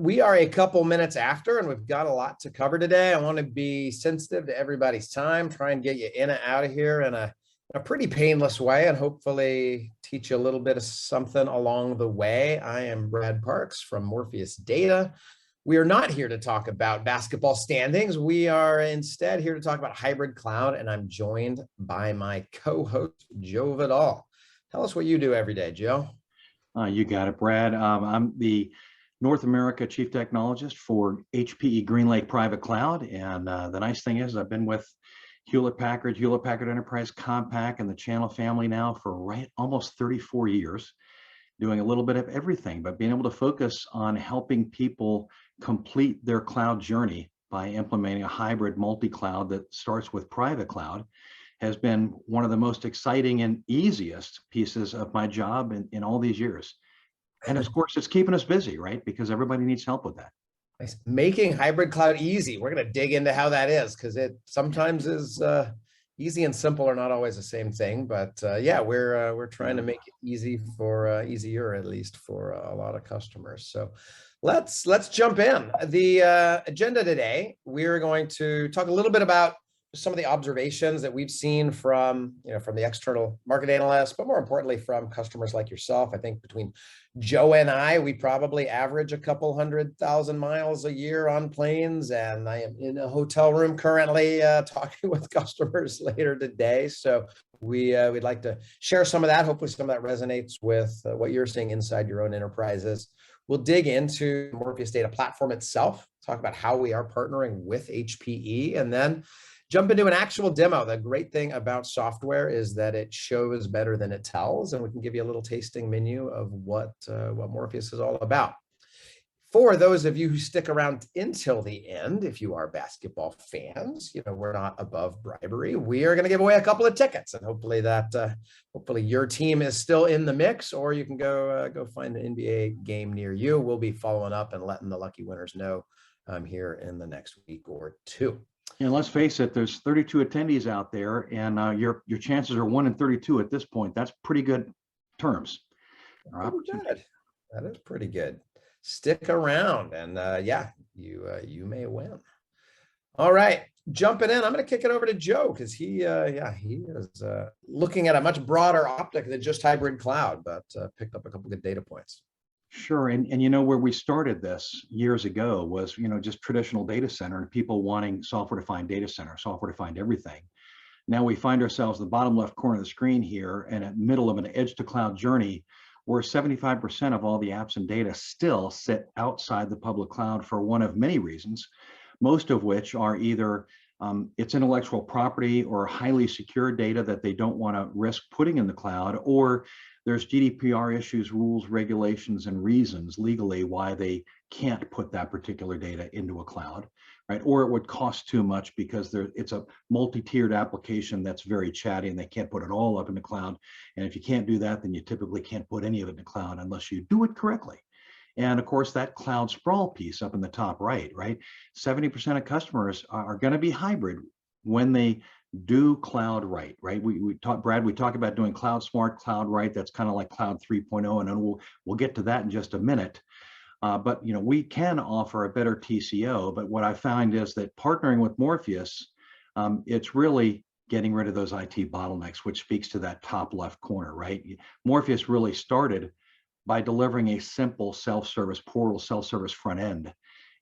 we are a couple minutes after, and we've got a lot to cover today. I want to be sensitive to everybody's time, try and get you in and out of here in a pretty painless way, and hopefully teach you a little bit of something along the way. I am Brad Parks from Morpheus Data. We are not here to talk about basketball standings. We are instead here to talk about hybrid cloud, and I'm joined by my co-host, Joe Vidal. Tell us what you do every day, Joe. You got it, Brad. I'm the North America Chief Technologist for HPE GreenLake Private Cloud. And the nice thing is I've been with Hewlett Packard Enterprise Compact and the Channel family now for almost 34 years, doing a little bit of everything, but being able to focus on helping people complete their cloud journey by implementing a hybrid multi-cloud that starts with private cloud has been one of the most exciting and easiest pieces of my job in all these years. And of course, it's keeping us busy, right? Because everybody needs help with that. Nice. Making hybrid cloud easy. We're going to dig into how that is, because it sometimes is easy and simple are not always the same thing. But yeah, we're trying to make it easy for easier, at least for a lot of customers. So let's jump in. The agenda today, we're going to talk a little bit about some of the observations that we've seen from the external market analysts, but more importantly from customers like yourself. I think between Joe and I, we probably average a couple 100,000 miles a year on planes, and I am in a hotel room currently talking with customers later today. So we'd like to share some of that. Hopefully some of that resonates with what you're seeing inside your own enterprises. We'll dig into the Morpheus Data Platform itself, talk about how we are partnering with HPE, and then jump into an actual demo. The great thing about software is that it shows better than it tells, and we can give you a little tasting menu of what Morpheus is all about. For those of you who stick around until the end, if you are basketball fans, we're not above bribery. We are going to give away a couple of tickets, and hopefully your team is still in the mix, or you can go find an NBA game near you. We'll be following up and letting the lucky winners know here in the next week or two. And let's face it, there's 32 attendees out there, and your chances are 1 in 32 at this point. That's pretty good terms. Good. That is pretty good. Stick around, and yeah, you may win. All right, jumping in, I'm going to kick it over to Joe, because he is looking at a much broader optic than just hybrid cloud, but picked up a couple good data points. Sure, and where we started this years ago was just traditional data center and people wanting software-defined data center, software-defined everything. Now we find ourselves in the bottom left corner of the screen here, and at middle of an edge-to-cloud journey, where 75% of all the apps and data still sit outside the public cloud for one of many reasons, most of which are either it's intellectual property or highly secure data that they don't want to risk putting in the cloud, or there's GDPR issues, rules, regulations, and reasons legally why they can't put that particular data into a cloud, right? Or it would cost too much because it's a multi-tiered application that's very chatty and they can't put it all up in the cloud. And if you can't do that, then you typically can't put any of it in the cloud unless you do it correctly. And of course, that cloud sprawl piece up in the top right? 70% of customers are going to be hybrid when they do cloud right? We talk about doing cloud smart, cloud right. That's kind of like cloud 3.0, and then we'll get to that in just a minute. But we can offer a better TCO. But what I find is that partnering with Morpheus, it's really getting rid of those IT bottlenecks, which speaks to that top left corner, right? Morpheus really started by delivering a simple self-service portal, self-service front end.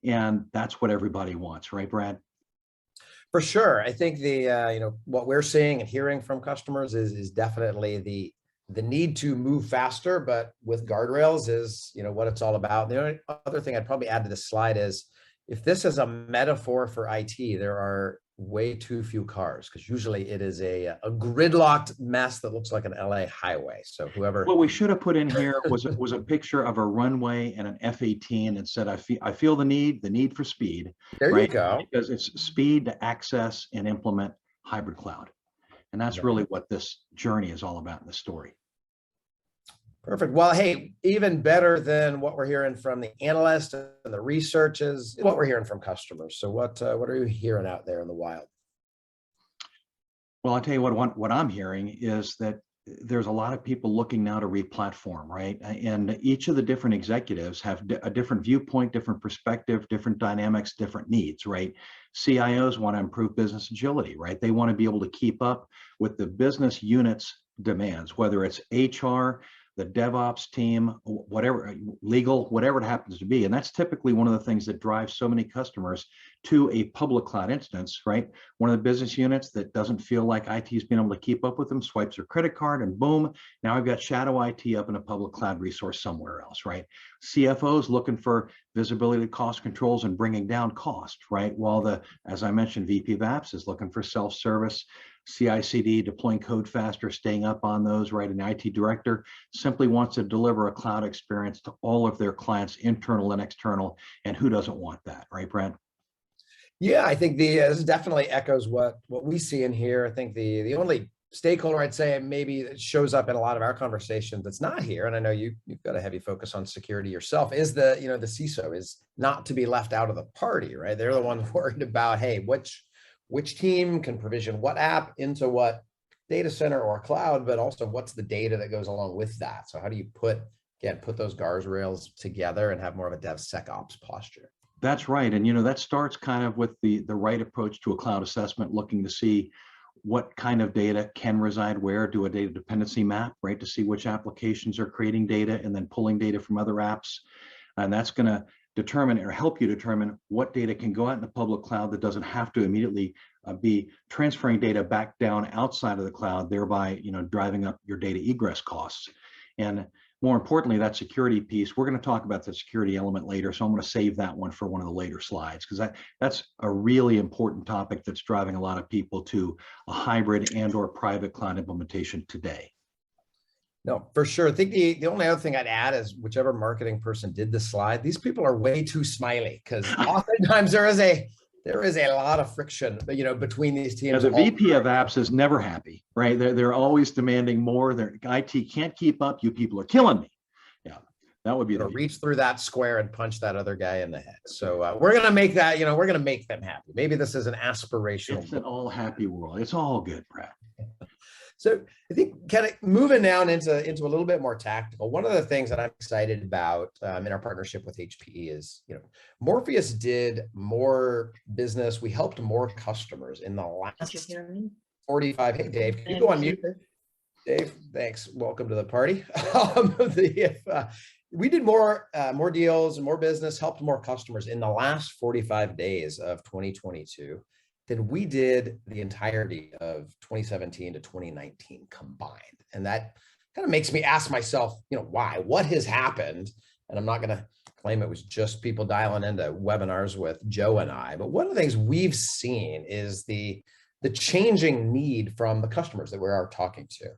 And that's what everybody wants, right, Brad? For sure. I think what we're seeing and hearing from customers is definitely the need to move faster, but with guardrails is what it's all about. The only other thing I'd probably add to this slide is, if this is a metaphor for IT, there are way too few cars, because usually it is a gridlocked mess that looks like an LA highway. So whoever. What we should have put in here was a picture of a runway and an F-18 and said, I feel the need for speed. There you go. Because it's speed to access and implement hybrid cloud. And that's really what this journey is all about in the story. Perfect. Well, hey, even better than what we're hearing from the analysts and the research is what we're hearing from customers. So what are you hearing out there in the wild? Well, I'll tell you what I'm hearing is that there's a lot of people looking now to re-platform, right? And each of the different executives have a different viewpoint, different perspective, different dynamics, different needs, right? CIOs want to improve business agility, right? They want to be able to keep up with the business unit's demands, whether it's HR, the DevOps team, whatever, legal, whatever it happens to be. And that's typically one of the things that drives so many customers to a public cloud instance, right? One of the business units that doesn't feel like IT's been able to keep up with them swipes their credit card and boom, now I've got shadow IT up in a public cloud resource somewhere else, right? CFOs looking for visibility to cost controls and bringing down cost, right? While the, as I mentioned, VP of Apps is looking for self-service, CI/CD, deploying code faster, staying up on those, right? An IT director simply wants to deliver a cloud experience to all of their clients, internal and external, and who doesn't want that, right, Brent? Yeah, I think this definitely echoes what we see in here. I think the only stakeholder I'd say maybe that shows up in a lot of our conversations that's not here, and I know you've got a heavy focus on security yourself, is the CISO is not to be left out of the party, right? They're the one worried about, hey, which team can provision what app into what data center or cloud, but also what's the data that goes along with that. So how do you put those guardrails together and have more of a DevSecOps posture? That's right. And that starts kind of with the right approach to a cloud assessment, looking to see what kind of data can reside where, do a data dependency map, right, to see which applications are creating data and then pulling data from other apps. And that's going to determine or help you determine what data can go out in the public cloud that doesn't have to immediately be transferring data back down outside of the cloud, thereby driving up your data egress costs. And more importantly, that security piece, we're going to talk about the security element later, so I'm going to save that one for one of the later slides, because that's a really important topic that's driving a lot of people to a hybrid and or private cloud implementation today. No, for sure. I think the only other thing I'd add is whichever marketing person did the slide, these people are way too smiley, because oftentimes there is a lot of friction, between these teams. The VP of Apps is never happy, right? They're always demanding more. Their IT can't keep up. You people are killing me. Yeah, that would be the reach through that square and punch that other guy in the head. So we're gonna make that. We're gonna make them happy. Maybe this is an aspirational. It's an all happy world. It's all good, Brad. So I think kind of moving down into a little bit more tactical, one of the things that I'm excited about in our partnership with HPE is, Morpheus did more business. We helped more customers in the last 45. Hey, Dave, can you go on mute? Dave, thanks. Welcome to the party. We did more deals and more business, helped more customers in the last 45 days of 2022. Than we did the entirety of 2017 to 2019 combined. And that kind of makes me ask myself, why? What has happened? And I'm not going to claim it was just people dialing into webinars with Joe and I, but one of the things we've seen is the changing need from the customers that we're talking to.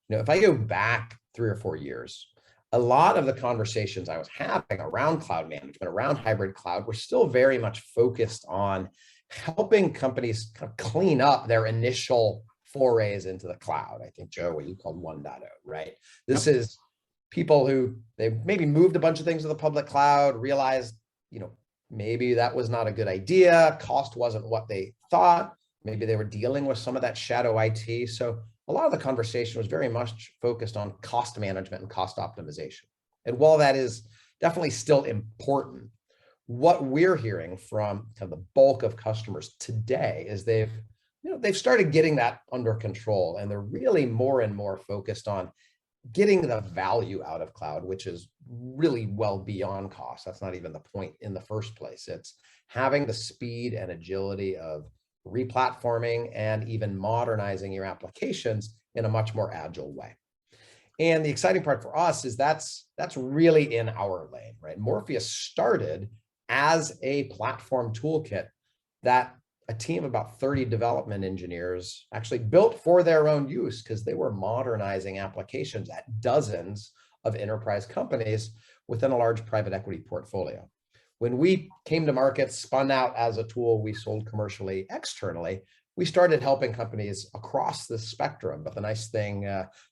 If I go back 3 or 4 years, a lot of the conversations I was having around cloud management, around hybrid cloud, were still very much focused on helping companies kind of clean up their initial forays into the cloud. I think, Joe, what you called 1.0, right? This is people who they maybe moved a bunch of things to the public cloud, realized, maybe that was not a good idea. Cost wasn't what they thought. Maybe they were dealing with some of that shadow IT. So a lot of the conversation was very much focused on cost management and cost optimization. And while that is definitely still important, what we're hearing from kind of the bulk of customers today is they've started getting that under control, and they're really more and more focused on getting the value out of cloud, which is really well beyond cost. That's not even the point in the first place. It's having the speed and agility of replatforming and even modernizing your applications in a much more agile way. And the exciting part for us is that's really in our lane, right? Morpheus started as a platform toolkit that a team of about 30 development engineers actually built for their own use, because they were modernizing applications at dozens of enterprise companies within a large private equity portfolio. When we came to market, spun out as a tool we sold commercially externally, we started helping companies across the spectrum. But the nice thing,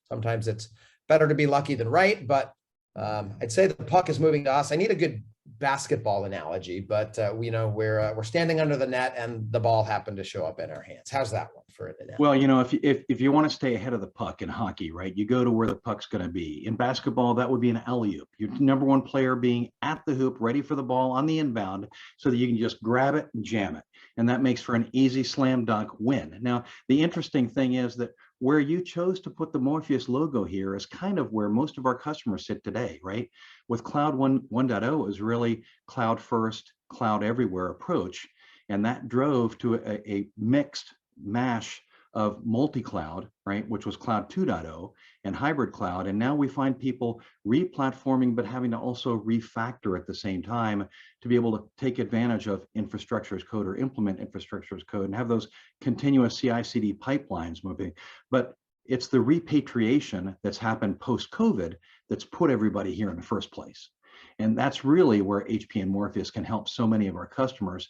sometimes it's better to be lucky than right, but I'd say the puck is moving to us. I need a good basketball analogy, but we know we're standing under the net and the ball happened to show up in our hands. How's that one for an analogy? Well, if you want to stay ahead of the puck in hockey, right, you go to where the puck's going to be. In basketball, that would be an alley-oop. Your number one player being at the hoop, ready for the ball on the inbound, so that you can just grab it and jam it, and that makes for an easy slam dunk win. Now, the interesting thing is that where you chose to put the Morpheus logo here is kind of where most of our customers sit today, right? With Cloud 1.0, it was really cloud first, cloud everywhere approach. And that drove to a mixed mash of multi-cloud, right, which was Cloud 2.0 and hybrid cloud. And now we find people re-platforming, but having to also refactor at the same time to be able to take advantage of infrastructure as code or implement infrastructure as code and have those continuous CI/CD pipelines moving. But it's the repatriation that's happened post-COVID that's put everybody here in the first place. And that's really where HPE and Morpheus can help so many of our customers.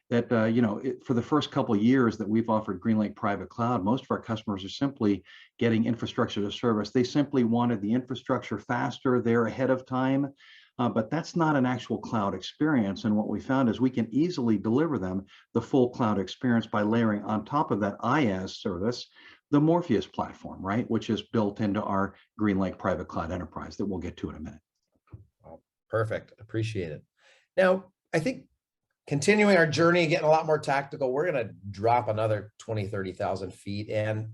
That for the first couple of years that we've offered GreenLake Private Cloud, most of our customers are simply getting infrastructure to service. They simply wanted the infrastructure faster, they're ahead of time, but that's not an actual cloud experience. And what we found is we can easily deliver them the full cloud experience by layering on top of that IaaS service, the Morpheus platform, right, which is built into our GreenLake Private Cloud Enterprise that we'll get to in a minute. Oh, perfect, appreciate it. Now, I think continuing our journey, getting a lot more tactical, we're going to drop another 20, 30,000 feet. And,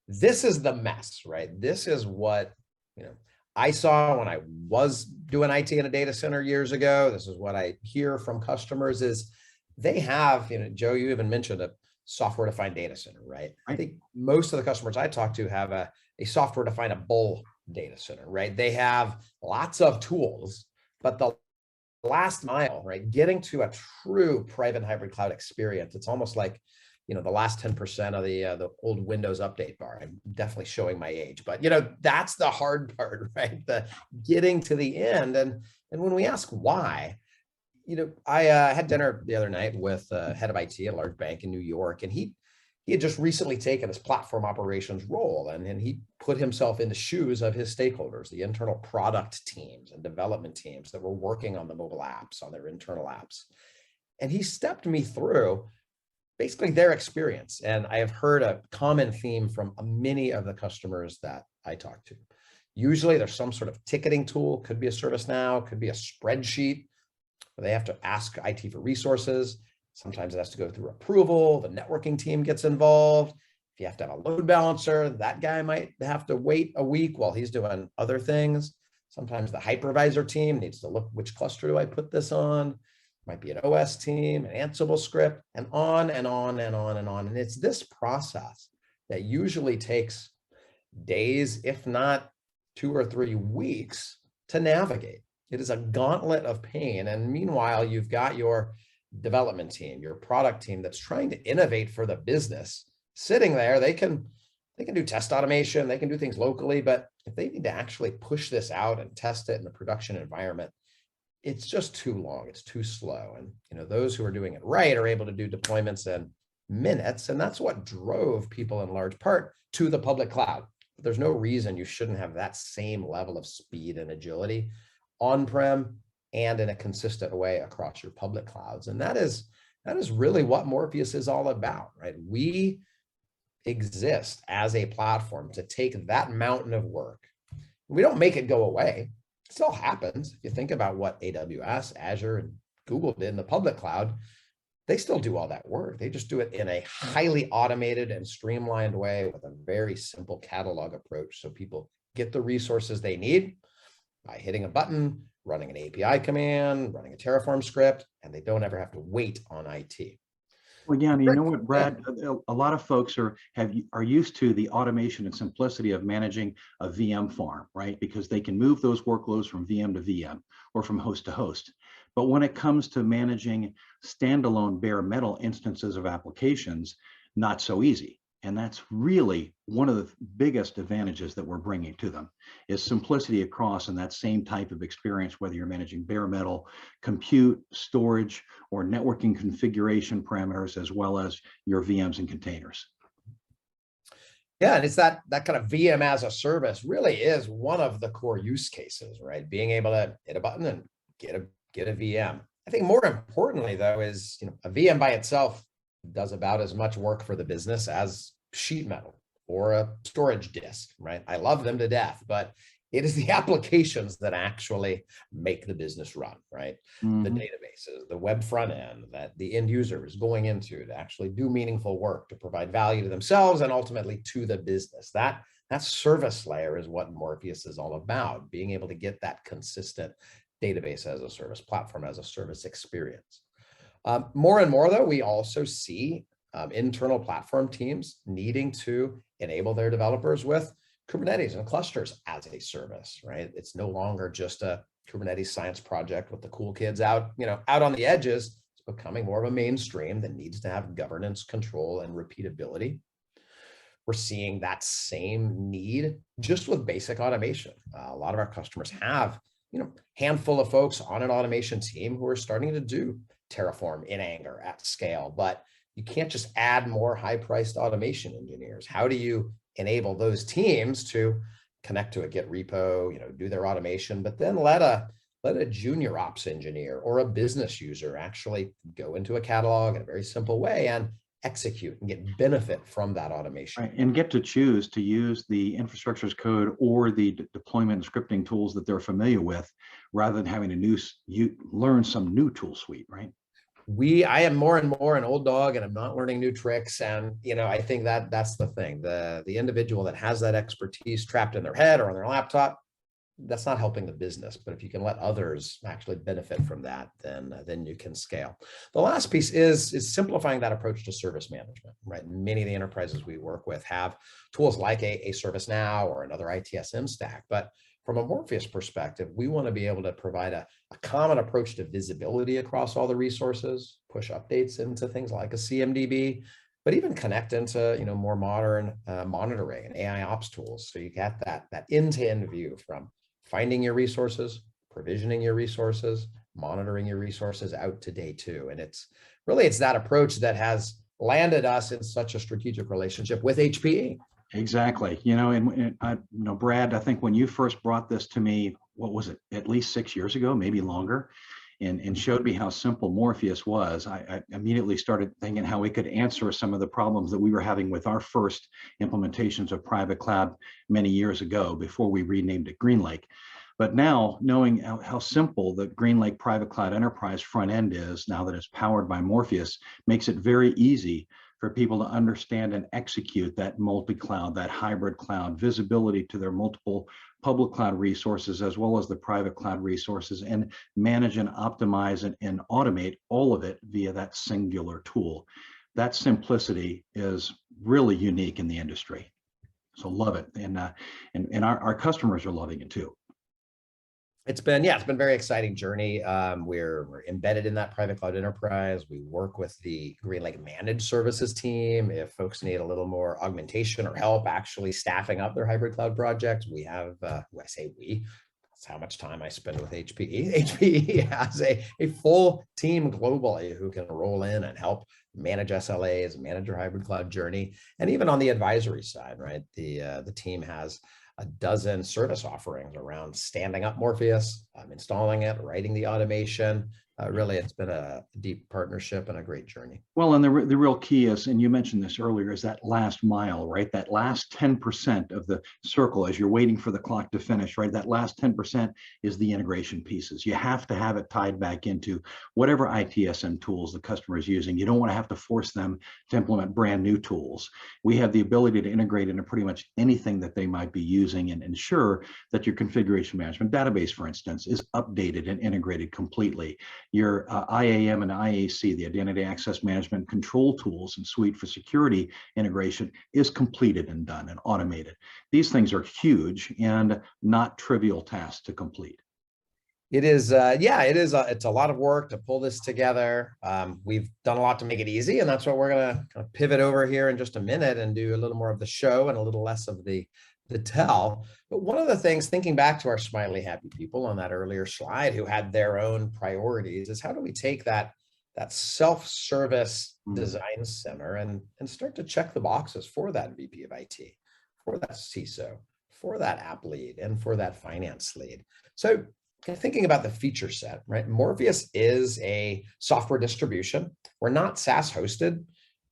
this is the mess, right? This is what, I saw when I was doing IT in a data center years ago. This is what I hear from customers is they have, Joe, you even mentioned a software-defined data center, right? I think most of the customers I talk to have a software-defined bull data center, right? They have lots of tools, but the last mile, right? Getting to a true private hybrid cloud experience. It's almost like, the last 10% of the old Windows update bar. I'm definitely showing my age, but that's the hard part, right? The getting to the end. And when we ask why, I had dinner the other night with head of IT at a large bank in New York, and he had just recently taken his platform operations role, and he put himself in the shoes of his stakeholders, the internal product teams and development teams that were working on the mobile apps, on their internal apps. And he stepped me through basically their experience. And I have heard a common theme from many of the customers that I talk to. Usually there's some sort of ticketing tool, could be a ServiceNow, could be a spreadsheet, where they have to ask IT for resources. Sometimes it has to go through approval. The networking team gets involved. If you have to have a load balancer, that guy might have to wait a week while he's doing other things. Sometimes the hypervisor team needs to look, which cluster do I put this on? Might be an OS team, an Ansible script, and on and on and on and on. And it's this process that usually takes days, if not 2 or 3 weeks, to navigate. It is a gauntlet of pain. And meanwhile, you've got your development team, your product team that's trying to innovate for the business sitting there. They can do test automation, they can do things locally, but if they need to actually push this out and test it in the production environment, it's just too long, it's too slow. And those who are doing it right are able to do deployments in minutes, and that's what drove people in large part to the public cloud. But there's no reason you shouldn't have that same level of speed and agility on-prem and in a consistent way across your public clouds. And that is really what Morpheus is all about, right? We exist as a platform to take that mountain of work. We don't make it go away. It still happens. If you think about what AWS, Azure, and Google did in the public cloud, they still do all that work. They just do it in a highly automated and streamlined way with a very simple catalog approach. So people get the resources they need by hitting a button, running an API command, running a Terraform script, and they don't ever have to wait on IT. Well, yeah, and you know what, Brad, a lot of folks are used to the automation and simplicity of managing a VM farm, right? Because they can move those workloads from VM to VM or from host to host. But when it comes to managing standalone bare metal instances of applications, not so easy. And that's really one of the biggest advantages that we're bringing to them is simplicity across in that same type of experience, whether you're managing bare metal, compute, storage, or networking configuration parameters, as well as your VMs and containers. Yeah, and it's that kind of VM as a service really is one of the core use cases, right? Being able to hit a button and get a get a VM. I think more importantly, though, is a VM by itself does about as much work for the business as sheet metal or a storage disk, right? I love them to death, but it is the applications that actually make the business run, right? The databases, the web front end that the end user is going into to actually do meaningful work, to provide value to themselves and ultimately to the business. That service layer is what Morpheus is all about, being able to get that consistent database as a service, platform as a service experience. More and more, though, we also see internal platform teams needing to enable their developers with Kubernetes and clusters as a service, right? It's no longer just a Kubernetes science project with the cool kids out, out on the edges. It's becoming more of a mainstream that needs to have governance, control, and repeatability. We're seeing that same need just with basic automation. A lot of our customers have, handful of folks on an automation team who are starting to do Terraform in anger at scale, but you can't just add more high-priced automation engineers. How do you enable those teams to connect to a Git repo, do their automation, but then let a junior ops engineer or a business user actually go into a catalog in a very simple way and execute and get benefit from that automation. Right, and get to choose to use the infrastructure as code or the deployment and scripting tools that they're familiar with, rather than having to learn some new tool suite, right? I am more and more an old dog, and I'm not learning new tricks. And I think that's the thing. The individual that has that expertise trapped in their head or on their laptop, that's not helping the business. But if you can let others actually benefit from that, then you can scale. The last piece is simplifying that approach to service management, right? Many of the enterprises we work with have tools like a ServiceNow or another ITSM stack, but from a Morpheus perspective, we want to be able to provide a common approach to visibility across all the resources, push updates into things like a CMDB, but even connect into more modern monitoring and AI ops tools. So you get that end-to-end view from finding your resources, provisioning your resources, monitoring your resources out to day two. And it's that approach that has landed us in such a strategic relationship with HPE. Exactly. Brad, I think when you first brought this to me, what was it, at least 6 years ago, maybe longer, and showed me how simple Morpheus was, I immediately started thinking how we could answer some of the problems that we were having with our first implementations of private cloud many years ago before we renamed it GreenLake. But now, knowing how simple the GreenLake Private Cloud Enterprise front end is, now that it's powered by Morpheus, makes it very easy for people to understand and execute that multi-cloud, that hybrid cloud, visibility to their multiple public cloud resources, as well as the private cloud resources, and manage and optimize and automate all of it via that singular tool. That simplicity is really unique in the industry. So love it. And our customers are loving it too. It's been a very exciting journey. We're embedded in that private cloud enterprise. We work with the GreenLake managed services team. If folks need a little more augmentation or help actually staffing up their hybrid cloud projects, we have, I say we, that's how much time I spend with HPE. HPE has a full team globally who can roll in and help manage SLAs, manage your hybrid cloud journey. And even on the advisory side, right? The team has a dozen service offerings around standing up Morpheus, installing it, writing the automation. Really, it's been a deep partnership and a great journey. Well, and the real key is, and you mentioned this earlier, is that last mile, right? That last 10% of the circle as you're waiting for the clock to finish, right? That last 10% is the integration pieces. You have to have it tied back into whatever ITSM tools the customer is using. You don't want to have to force them to implement brand new tools. We have the ability to integrate into pretty much anything that they might be using and ensure that your configuration management database, for instance, is updated and integrated completely. Your IAM and IAC, the Identity Access Management control tools and suite for security integration, is completed and done and automated. These things are huge and not trivial tasks to complete. It is, it's a lot of work to pull this together. We've done a lot to make it easy, and that's what we're gonna kind of pivot over here in just a minute and do a little more of the show and a little less of the tell. But one of the things, thinking back to our smiley, happy people on that earlier slide who had their own priorities, is how do we take that self-service design center and start to check the boxes for that VP of IT, for that CISO, for that app lead, and for that finance lead. So thinking about the feature set, right? Morpheus is a software distribution. We're not SaaS hosted.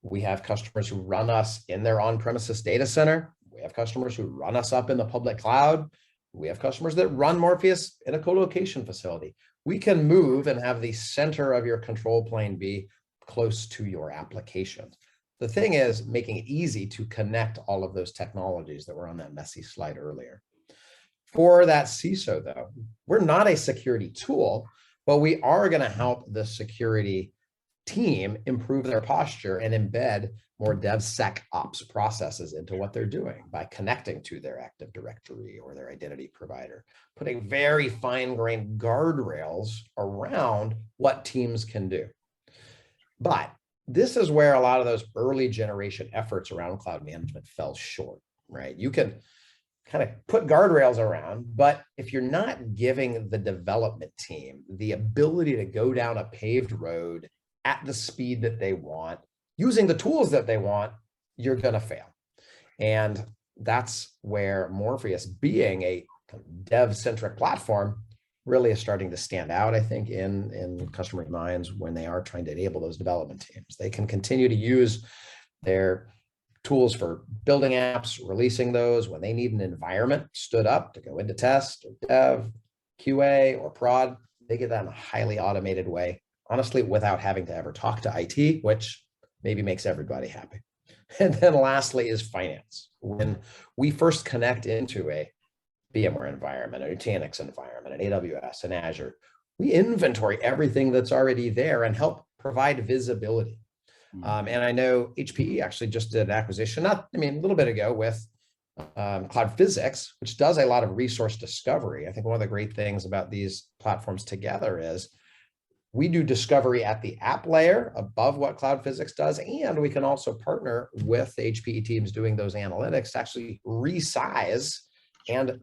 We have customers who run us in their on-premises data center. We have customers who run us up in the public cloud. We have customers that run Morpheus in a co-location facility. We can move and have the center of your control plane be close to your applications. The thing is making it easy to connect all of those technologies that were on that messy slide earlier. For that CISO though, we're not a security tool, but we are going to help the security team improve their posture and embed more DevSecOps processes into what they're doing by connecting to their Active Directory or their identity provider, putting very fine-grained guardrails around what teams can do. But this is where a lot of those early generation efforts around cloud management fell short, right? You can kind of put guardrails around, but if you're not giving the development team the ability to go down a paved road at the speed that they want, using the tools that they want, you're going to fail. And that's where Morpheus, being a dev-centric platform, really is starting to stand out, I think, in customers' minds when they are trying to enable those development teams. They can continue to use their tools for building apps, releasing those when they need an environment stood up to go into test or dev, QA, or prod. They get that in a highly automated way, honestly, without having to ever talk to IT, which maybe makes everybody happy. And then lastly is finance. When we first connect into a VMware environment, a Nutanix environment, an AWS, an Azure, we inventory everything that's already there and help provide visibility. And I know HPE actually just did an acquisition, a little bit ago with Cloud Physics, which does a lot of resource discovery. I think one of the great things about these platforms together is we do discovery at the app layer above what Cloud Physics does, and we can also partner with the HPE teams doing those analytics to actually resize and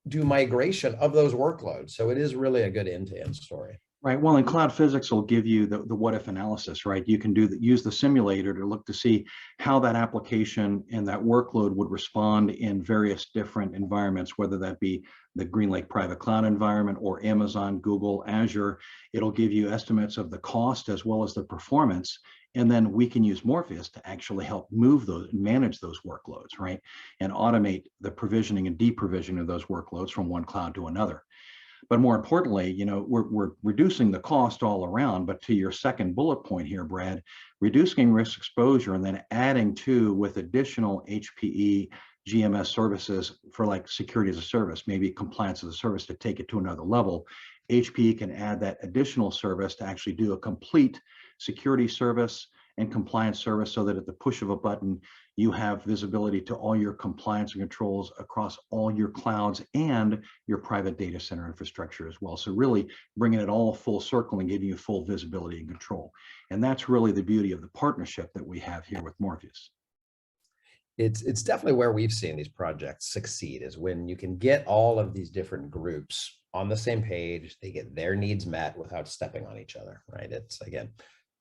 do migration of those workloads. So it is really a good end-to-end story. Right. Well, and Cloud Physics will give you the what if analysis, right? You can use the simulator to look to see how that application and that workload would respond in various different environments, whether that be the GreenLake private cloud environment or Amazon, Google, Azure. It'll give you estimates of the cost as well as the performance. And then we can use Morpheus to actually help move those, manage those workloads, right? And automate the provisioning and deprovisioning of those workloads from one cloud to another. But more importantly, we're reducing the cost all around. But to your second bullet point here, Brad, reducing risk exposure and then adding to with additional HPE GMS services for like security as a service, maybe compliance as a service to take it to another level. HPE can add that additional service to actually do a complete security service and compliance service so that at the push of a button, you have visibility to all your compliance and controls across all your clouds and your private data center infrastructure as well. So really bringing it all full circle and giving you full visibility and control. And that's really the beauty of the partnership that we have here with Morpheus. It's definitely where we've seen these projects succeed, is when you can get all of these different groups on the same page, they get their needs met without stepping on each other, right? It's, again,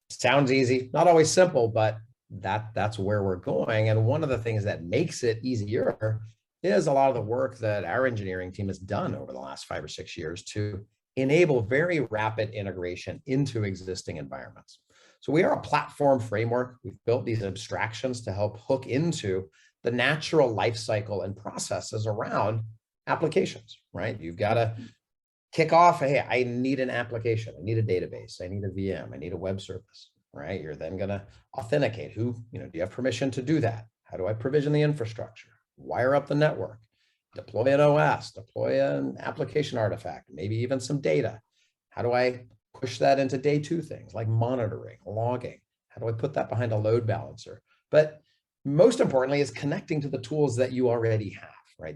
sounds easy, not always simple, but that's where we're going. And one of the things that makes it easier is a lot of the work that our engineering team has done over the last 5 or 6 years to enable very rapid integration into existing environments. So we are a platform framework. We've built these abstractions to help hook into the natural life cycle and processes around applications, right? You've got to kick off, hey, I need an application, I need a database, I need a VM, I need a web service, right? You're then going to authenticate do you have permission to do that? How do I provision the infrastructure? Wire up the network, deploy an OS, deploy an application artifact, maybe even some data. How do I push that into day 2 things like monitoring, logging? How do I put that behind a load balancer? But most importantly is connecting to the tools that you already have, right?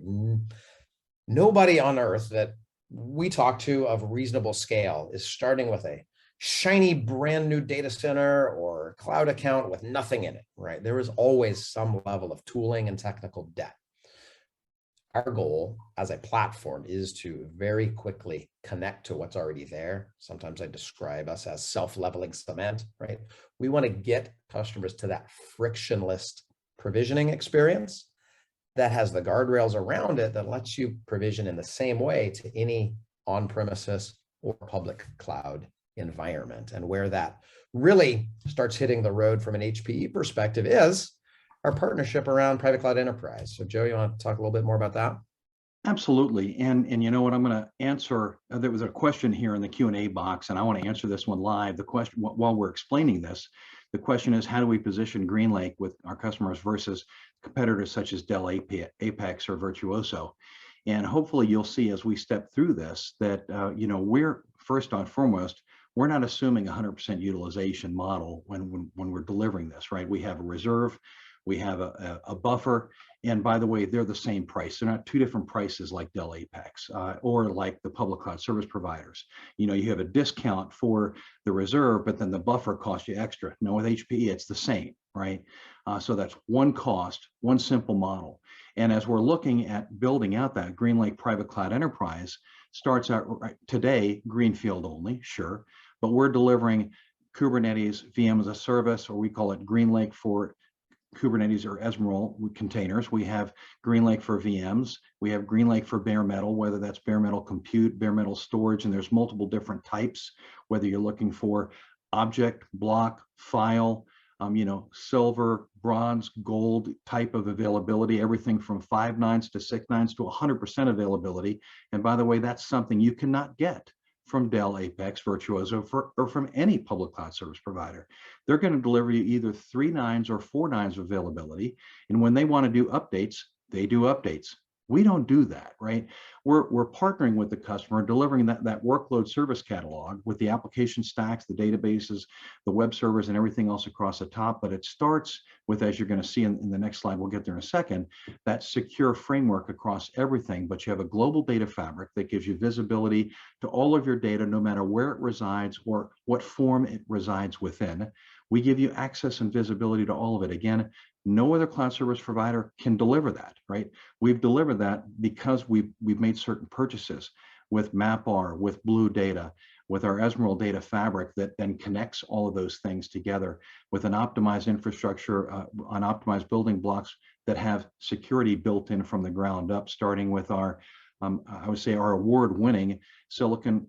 Nobody on earth that we talk to of reasonable scale is starting with a shiny brand new data center or cloud account with nothing in it, right? There is always some level of tooling and technical debt. Our goal as a platform is to very quickly connect to what's already there. Sometimes I describe us as self-leveling cement, right? We want to get customers to that frictionless provisioning experience that has the guardrails around it that lets you provision in the same way to any on-premises or public cloud environment. And where that really starts hitting the road from an HPE perspective is our partnership around private cloud enterprise. So Joe, you want to talk a little bit more about that? Absolutely. And you know what, I'm going to answer, there was a question here in the Q&A box, and I want to answer this one live. The question, while we're explaining this, the question is, how do we position GreenLake with our customers versus competitors such as Dell Apex or Virtuoso? And hopefully you'll see as we step through this that, you know, we're first and foremost, we're not assuming 100% utilization model when we're delivering this, right? We have a reserve, we have a buffer, and by the way, they're the same price. They're not two different prices like Dell Apex or like the public cloud service providers. You know, you have a discount for the reserve, but then the buffer costs you extra. No, with HPE, it's the same, right? So that's one cost, one simple model. And as we're looking at building out that GreenLake private cloud enterprise, starts out right today, greenfield only, sure, but we're delivering Kubernetes VM as a service, or we call it GreenLake for Kubernetes or Azure containers. We have GreenLake for VMs. We have GreenLake for bare metal, whether that's bare metal compute, bare metal storage, and there's multiple different types, whether you're looking for object, block, file, you know, silver, bronze, gold type of availability, everything from 5 nines to 6 nines to 100% availability. And by the way, that's something you cannot get from Dell, Apex, Virtuoso, or from any public cloud service provider. They're going to deliver you either 3 nines or 4 nines of availability. And when they want to do updates, they do updates. We don't do that, right? We're partnering with the customer, delivering that workload service catalog with the application stacks, the databases, the web servers, and everything else across the top. But it starts with, as you're going to see in the next slide, we'll get there in a second, that secure framework across everything. But you have a global data fabric that gives you visibility to all of your data, no matter where it resides or what form it resides within. We give you access and visibility to all of it. Again, no other cloud service provider can deliver that, right? We've delivered that because we've made certain purchases with MapR, with Blue Data, with our Azure data fabric that then connects all of those things together with an optimized infrastructure, on optimized building blocks that have security built in from the ground up, starting with our, I would say, our award-winning Silicon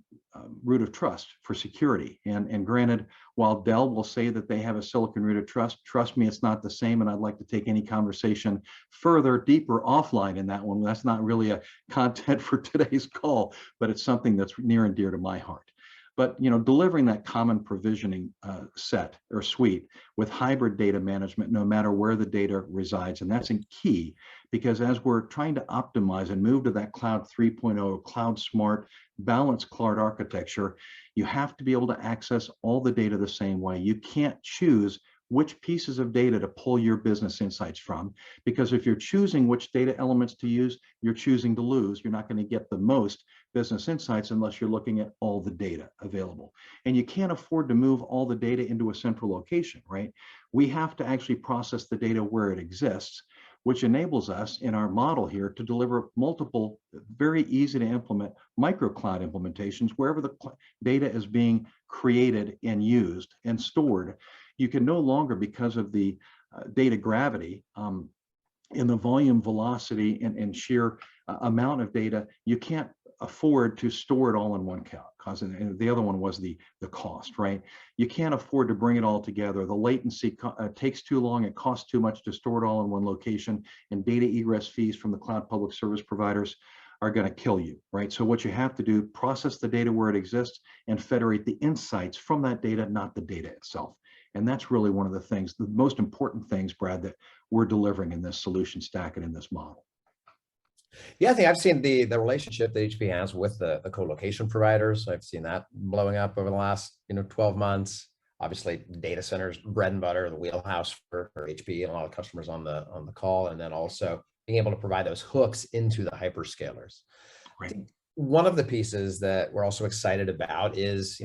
root of trust for security. And granted, while Dell will say that they have a Silicon root of trust me, it's not the same. And I'd like to take any conversation further, deeper offline in that one. That's not really a content for today's call, but it's something that's near and dear to my heart. But you know, delivering that common provisioning set or suite with hybrid data management, no matter where the data resides, and that's a key, because as we're trying to optimize and move to that cloud 3.0, cloud smart, balanced cloud architecture, you have to be able to access all the data the same way. You can't choose which pieces of data to pull your business insights from, because if you're choosing which data elements to use, you're choosing to lose. You're not going to get the most business insights unless you're looking at all the data available. And you can't afford to move all the data into a central location, right? We have to actually process the data where it exists, which enables us in our model here to deliver multiple, very easy to implement micro cloud implementations wherever the data is being created and used and stored. You can no longer, because of the data gravity in the volume, velocity, and sheer amount of data, you can't afford to store it all in one cause. And the other one was the cost, right? You can't afford to bring it all together. The latency takes too long. It costs too much to store it all in one location. And data egress fees from the cloud public service providers are going to kill you, right? So what you have to do, process the data where it exists and federate the insights from that data, not the data itself. And that's really one of the things, the most important things, Brad, that we're delivering in this solution stack and in this model. Yeah, I think I've seen the relationship that HPE has with the co-location providers. I've seen that blowing up over the last 12 months. Obviously, data centers, bread and butter, the wheelhouse for HPE and a lot of customers on the call, and then also being able to provide those hooks into the hyperscalers. Right. One of the pieces that we're also excited about is,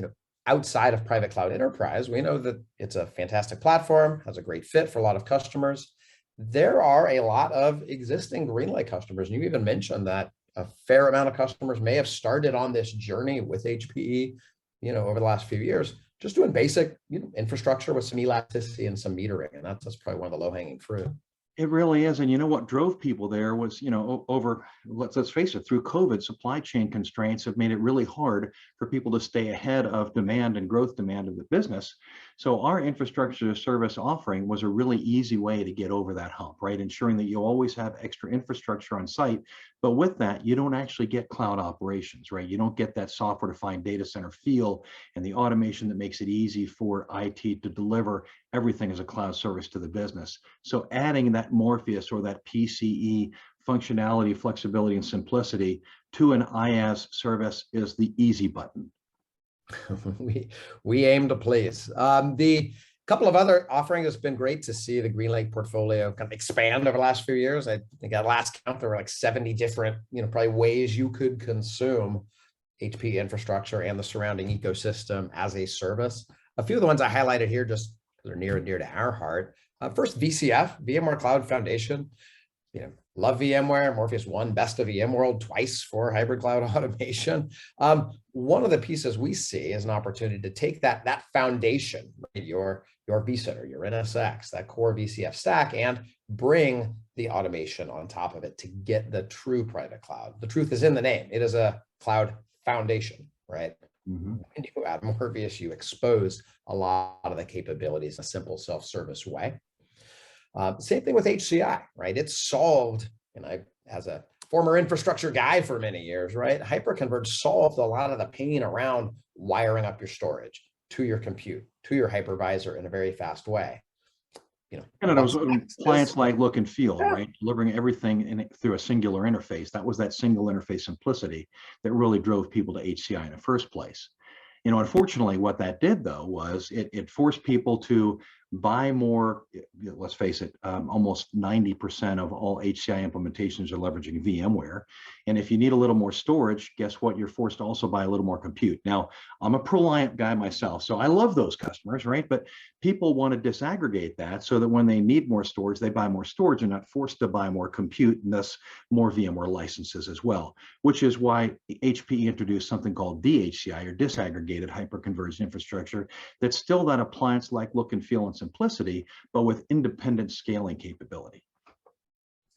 outside of private cloud enterprise, we know that it's a fantastic platform, has a great fit for a lot of customers. There are a lot of existing GreenLake customers. And you even mentioned that a fair amount of customers may have started on this journey with HPE, over the last few years, just doing basic infrastructure with some elasticity and some metering. And that's probably one of the low-hanging fruit. It really is. And you know what drove people there was, over, let's face it, through COVID, supply chain constraints have made it really hard for people to stay ahead of demand and growth demand of the business. So our infrastructure as a service offering was a really easy way to get over that hump, right? Ensuring that you always have extra infrastructure on site. But with that, you don't actually get cloud operations, right? You don't get that software-defined data center feel and the automation that makes it easy for IT to deliver everything as a cloud service to the business. So adding that Morpheus or that PCE functionality, flexibility, and simplicity to an IaaS service is the easy button. we aim to please. The couple of other offerings, it's been great to see the GreenLake portfolio kind of expand over the last few years. I think at last count, there were like 70 different, probably ways you could consume HPE infrastructure and the surrounding ecosystem as a service. A few of the ones I highlighted here just because they're near and dear to our heart. First, VCF, VMware Cloud Foundation. Love VMware. Morpheus won Best of VMworld twice for hybrid cloud automation. One of the pieces we see is an opportunity to take that foundation, right, your vCenter, your NSX, that core VCF stack, and bring the automation on top of it to get the true private cloud. The truth is in the name. It is a cloud foundation, right? Mm-hmm. When you add Morpheus, you expose a lot of the capabilities in a simple self-service way. Same thing with HCI, right? It's solved, and I, as a former infrastructure guy for many years, right? Hyperconverged solved a lot of the pain around wiring up your storage to your compute, to your hypervisor in a very fast way. And those clients-like look and feel, yeah, right? Delivering everything through a singular interface. That was that single interface simplicity that really drove people to HCI in the first place. Unfortunately, what that did though was it forced people to buy more. Let's face it, almost 90% of all HCI implementations are leveraging VMware. And if you need a little more storage, guess what? You're forced to also buy a little more compute. Now, I'm a ProLiant guy myself, so I love those customers, right? But people want to disaggregate that so that when they need more storage, they buy more storage and not forced to buy more compute and thus more VMware licenses as well, which is why HPE introduced something called DHCI, or disaggregated hyperconverged infrastructure, that's still that appliance-like look and feel and simplicity, but with independent scaling capability.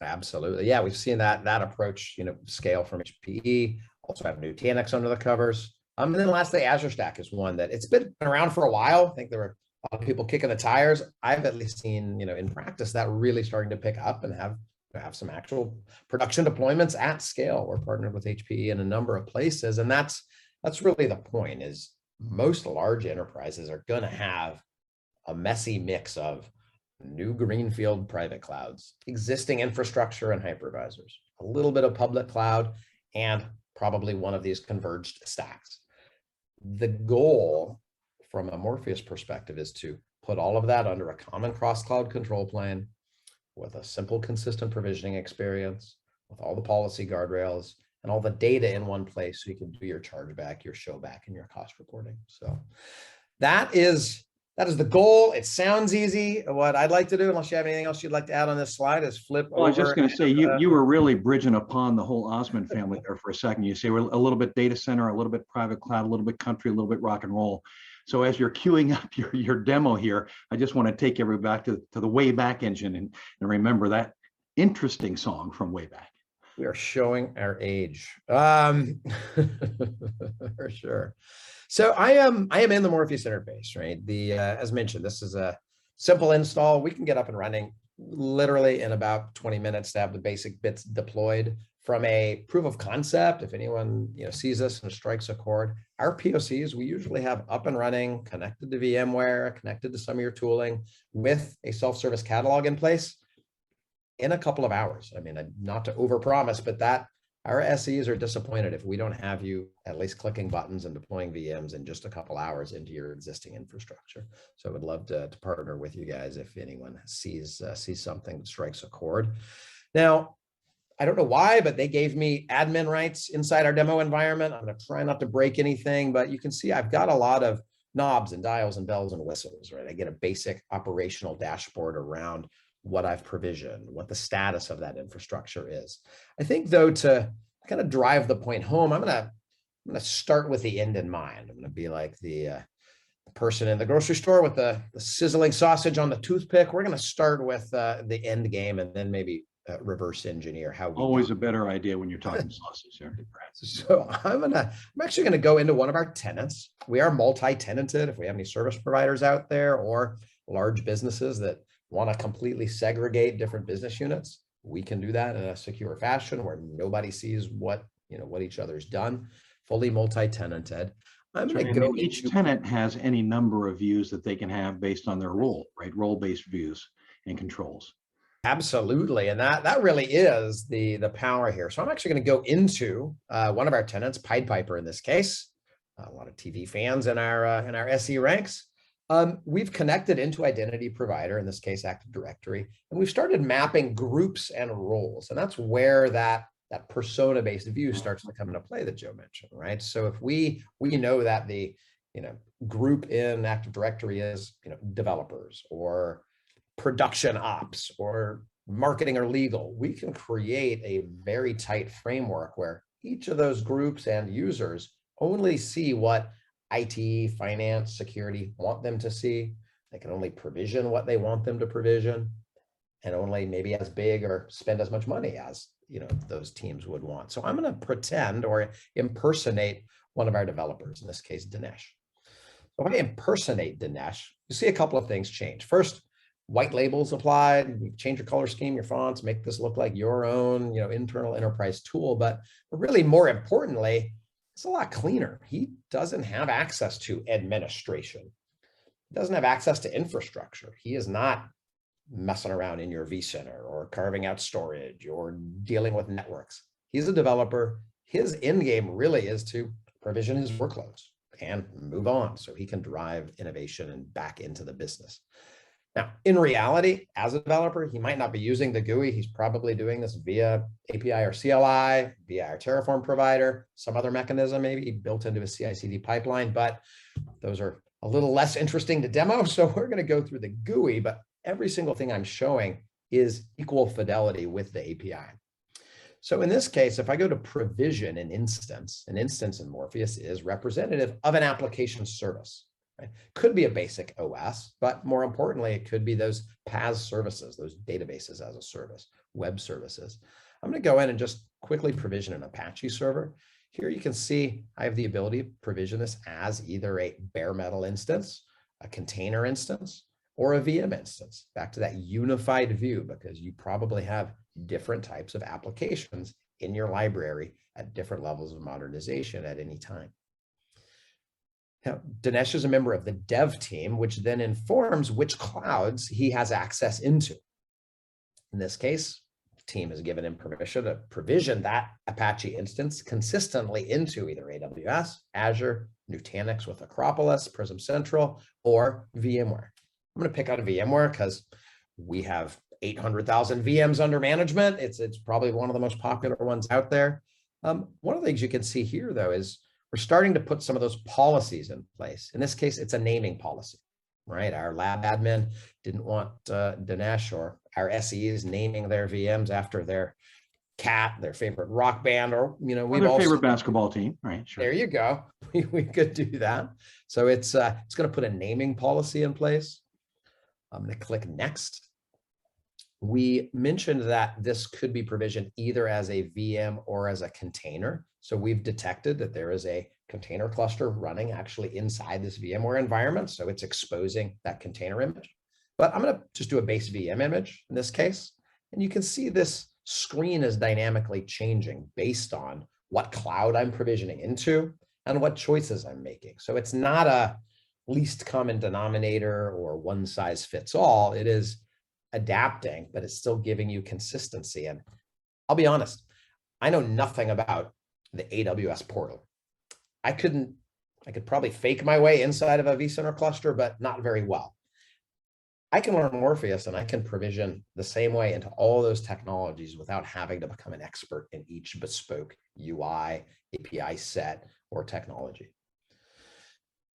Absolutely. Yeah, we've seen that approach, scale from HPE. Also have Nutanix under the covers. And then lastly, Azure Stack is one that it's been around for a while. I think there were a lot of people kicking the tires. I've at least seen, in practice that really starting to pick up and have some actual production deployments at scale. We're partnered with HPE in a number of places, and that's really the point. Is most large enterprises are going to have a messy mix of new greenfield private clouds, existing infrastructure and hypervisors, a little bit of public cloud, and probably one of these converged stacks. The goal from a Morpheus perspective is to put all of that under a common cross-cloud control plane with a simple, consistent provisioning experience, with all the policy guardrails and all the data in one place so you can do your chargeback, your showback, and your cost reporting. So that is the goal. It sounds easy. What I'd like to do, unless you have anything else you'd like to add on this slide, is flip over. I was just going to say, you were really bridging upon the whole Osmond family there for a second. You say we're a little bit data center, a little bit private cloud, a little bit country, a little bit rock and roll. So as you're queuing up your demo here, I just want to take everybody back to the way back engine and remember that interesting song from way back. We are showing our age, for sure. So I am in the Morpheus interface, right? As mentioned, this is a simple install. We can get up and running literally in about 20 minutes to have the basic bits deployed from a proof of concept. If anyone sees this and strikes a chord, our POCs we usually have up and running, connected to VMware, connected to some of your tooling with a self-service catalog in place in a couple of hours. I mean, not to overpromise, but that our SEs are disappointed if we don't have you at least clicking buttons and deploying VMs in just a couple hours into your existing infrastructure. So I would love to partner with you guys if anyone sees something that strikes a chord. Now, I don't know why, but they gave me admin rights inside our demo environment. I'm going to try not to break anything, but you can see I've got a lot of knobs and dials and bells and whistles, right? I get a basic operational dashboard around what I've provisioned, what the status of that infrastructure is. I think though, to kind of drive the point home, I'm going to start with the end in mind. I'm going to be like the person in the grocery store with the sizzling sausage on the toothpick. We're going to start with the end game and then maybe reverse engineer how we Always got. a better idea when you're talking sausage here. So I'm actually going to go into one of our tenants. We are multi-tenanted. If we have any service providers out there or large businesses that want to completely segregate different business units, we can do that in a secure fashion where nobody sees what each other's done. Fully multi-tenanted. I'm going to go. Each tenant has any number of views that they can have based on their role, right? Role-based views and controls. Absolutely, and that really is the power here. So I'm actually going to go into one of our tenants, Pied Piper in this case. A lot of TV fans in our SE ranks. We've connected into identity provider, in this case Active Directory, and we've started mapping groups and roles, and that's where that persona-based view starts to come into play that Joe mentioned, right? So if we know that the group in Active Directory is developers or production ops or marketing or legal, we can create a very tight framework where each of those groups and users only see what IT, finance, security want them to see. They can only provision what they want them to provision, and only maybe as big or spend as much money as those teams would want. So I'm going to pretend or impersonate one of our developers, in this case Dinesh. So if I impersonate Dinesh, you see a couple of things change. First, white labels applied. You change your color scheme, your fonts, make this look like your own internal enterprise tool. But really, more importantly, it's a lot cleaner. He doesn't have access to administration. He doesn't have access to infrastructure. He is not messing around in your vCenter or carving out storage or dealing with networks. He's a developer. His end game really is to provision his workloads and move on so he can drive innovation and back into the business. Now, in reality, as a developer, he might not be using the GUI. He's probably doing this via API or CLI, via our Terraform provider, some other mechanism maybe built into a CI/CD pipeline, but those are a little less interesting to demo. So we're going to go through the GUI, but every single thing I'm showing is equal fidelity with the API. So in this case, if I go to provision an instance in Morpheus is representative of an application service. Right? Could be a basic OS, but more importantly, it could be those PaaS services, those databases as a service, web services. I'm going to go in and just quickly provision an Apache server. Here you can see I have the ability to provision this as either a bare metal instance, a container instance, or a VM instance. Back to that unified view, because you probably have different types of applications in your library at different levels of modernization at any time. Now, Dinesh is a member of the dev team, which then informs which clouds he has access into. In this case, the team has given him permission to provision that Apache instance consistently into either AWS, Azure, Nutanix with Acropolis, Prism Central, or VMware. I'm going to pick on VMware because we have 800,000 VMs under management. It's probably one of the most popular ones out there. One of the things you can see here, though, is we're starting to put some of those policies in place. In this case, it's a naming policy, right? Our lab admin didn't want Dinesh or our SEs naming their VMs after their cat, their favorite rock band, or we've their favorite basketball team, right? Sure. There you go. We could do that. So it's going to put a naming policy in place. I'm going to click next. We mentioned that this could be provisioned either as a VM or as a container. So we've detected that there is a container cluster running actually inside this VMware environment. So it's exposing that container image. But I'm going to just do a base VM image in this case. And you can see this screen is dynamically changing based on what cloud I'm provisioning into and what choices I'm making. So it's not a least common denominator or one size fits all. It is adapting, but it's still giving you consistency. And I'll be honest, I know nothing about the AWS portal. I could probably fake my way inside of a vCenter cluster, but not very well. I can learn Morpheus and I can provision the same way into all those technologies without having to become an expert in each bespoke UI, API set, or technology.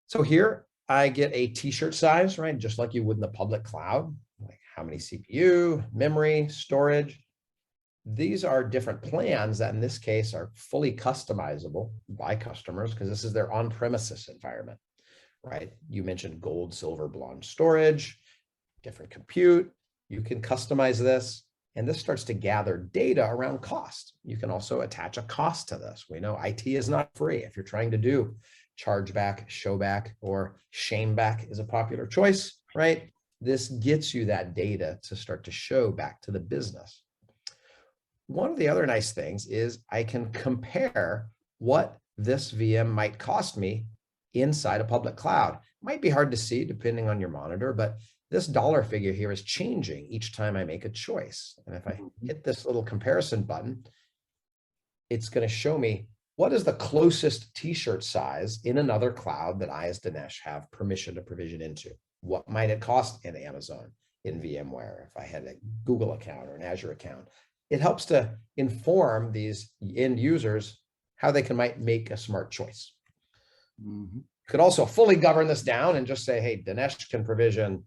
So here I get a t-shirt size, right? Just like you would in the public cloud, like how many CPU, memory, storage. These are different plans that in this case are fully customizable by customers because this is their on-premises environment, right? You mentioned gold, silver, bronze storage, different compute. You can customize this, and this starts to gather data around cost. You can also attach a cost to this. We know IT is not free. If you're trying to do chargeback, showback, or shameback is a popular choice, right? This gets you that data to start to show back to the business. One of the other nice things is I can compare what this VM might cost me inside a public cloud. It might be hard to see depending on your monitor, but this dollar figure here is changing each time I make a choice. And if I hit this little comparison button, it's going to show me what is the closest t-shirt size in another cloud that I as Dinesh have permission to provision into. What might it cost in Amazon, in VMware, if I had a Google account or an Azure account? It helps to inform these end users how they might make a smart choice. Could also fully govern this down and just say, hey, Dinesh can provision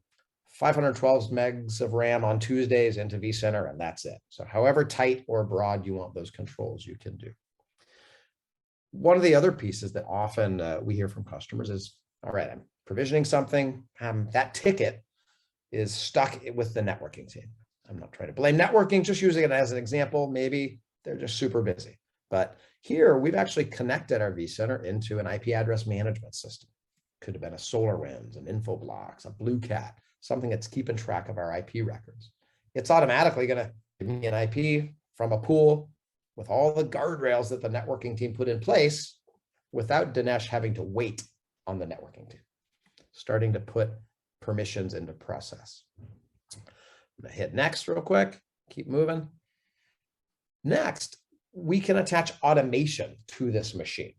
512 megs of RAM on Tuesdays into vCenter, and that's it. So however tight or broad you want those controls, you can do. One of the other pieces that often we hear from customers is, all right, I'm provisioning something, that ticket is stuck with the networking team. I'm not trying to blame networking, just using it as an example. Maybe they're just super busy. But here, we've actually connected our vCenter into an IP address management system. Could have been a SolarWinds, an Infoblox, a Blue Cat, something that's keeping track of our IP records. It's automatically going to give me an IP from a pool with all the guardrails that the networking team put in place without Dinesh having to wait on the networking team. Starting to put permissions into process. I'm going to hit next real quick, keep moving. Next, we can attach automation to this machine.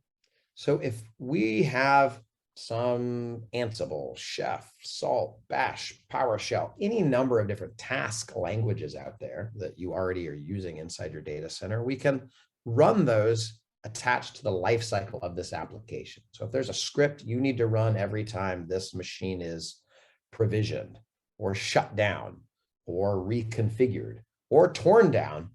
So if we have some Ansible, Chef, Salt, Bash, PowerShell, any number of different task languages out there that you already are using inside your data center, we can run those attached to the lifecycle of this application. So if there's a script you need to run every time this machine is provisioned or shut down or reconfigured or torn down,